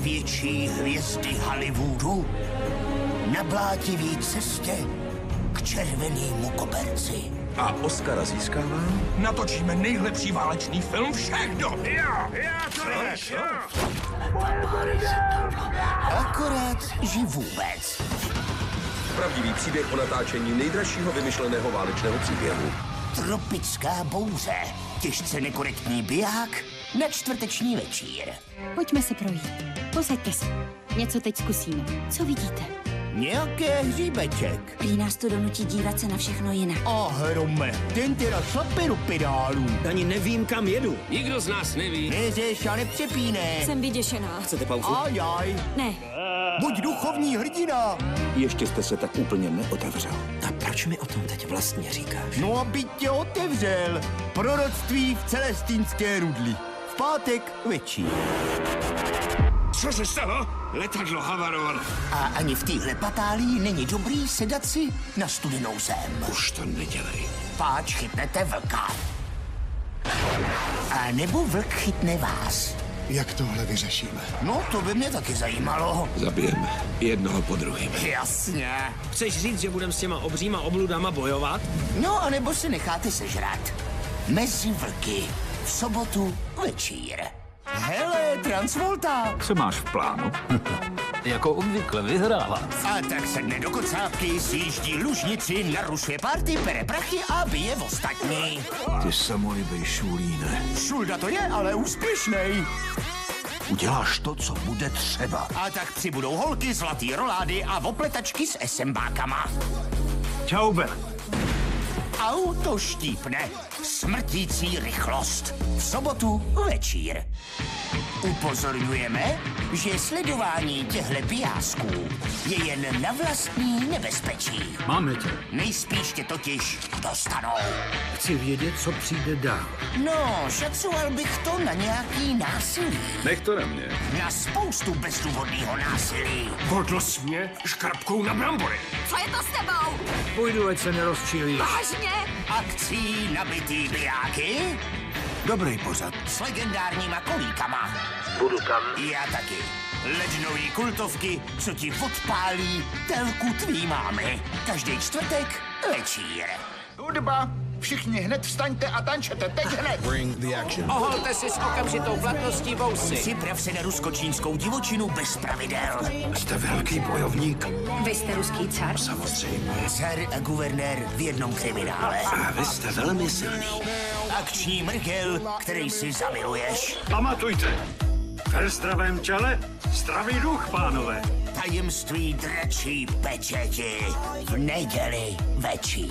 největší hvězdy Hollywoodu na blátivé cestě k červenému koberci. A Oscara získávám? Natočíme nejlepší válečný film všech dob. Akorát, že vůbec. Pravdivý příběh o natáčení nejdražšího vymyšleného válečného příběhu. Tropická bouře. Těžce nekorektní biják na čtvrteční večír. Pojďme se projít. Posaďte se. Něco teď zkusíme. Co vidíte? Nějaké hříbeček. Prý nás to donutí dívat se na všechno jinak. Hrome, ten teda šlape do pedálů. Ani nevím, kam jedu. Nikdo z nás neví. Neřeš a nepřepínej. Jsem vyděšená. Chcete pauzu? Ajaj, Ne. buď duchovní hrdina. Ještě jste se tak úplně neotevřel. A proč mi o tom teď vlastně říkáš? No, aby tě otevřel. Proroctví v celestínské rudli. V pátek večír. Co se stalo? Letadlo havarovalo. A ani v téhle patálii není dobrý sedat si na studenou zem. Už to nedělej. Páč chytnete vlka. A nebo vlk chytne vás. Jak tohle vyřešíme? No, to by mě taky zajímalo. Zabijeme jednoho po druhém. Jasně. Chceš říct, že budem s těma obříma obludama bojovat? No, anebo si necháte sežrat. Mezi vlky. V sobotu večír. Hele, Transvolta. Co máš v plánu? Jako obvykle vyhrává. A tak sedne do kocápky, sjíždí lužnici, narušuje party, pere prachy a bije ostatní. Ty samolibej šulíne. Šulda to je, ale úspěšnej. Uděláš to, co bude třeba. A tak přibudou holky, zlatý rolády a opletačky s SMBákama. Čau, Ben. Auto štípne. Smrtící rychlost. V sobotu večír. Upozorňujeme, že sledování těchto pijásků je jen na vlastní nebezpečí. Máme tě. Nejspíš tě totiž dostanou. Chci vědět, co přijde dál. No, šacoval bych to na nějaký násilí. Nech to na mě. Na spoustu bezdůvodného násilí. Bodl jsi mě škrabkou na brambory. Co je to s tebou? Půjdu, ať se nerozčilíš. Vážně? Akcí nabitý bijáky Dobrý pořad. s legendárníma kolíkama. Budu tam. Já taky. Lednový kultovky, co ti odpálí telku tvý mámy. Každý čtvrtek večír. Hudba! Všichni hned vstaňte a tančete, teď hned! Oholte si s okamžitou platností vousy. Připrav se na rusko-čínskou divočinu bez pravidel. Jste velký bojovník. Vy jste ruský car? Samozřejmě. Car a guvernér v jednom kriminále. A vy jste velmi silný. Akční mrkel, který si zamiluješ. Pamatujte, ve zdravém těle zdravý duch, pánové. Tajemství dračí pečeti. V neděli večír.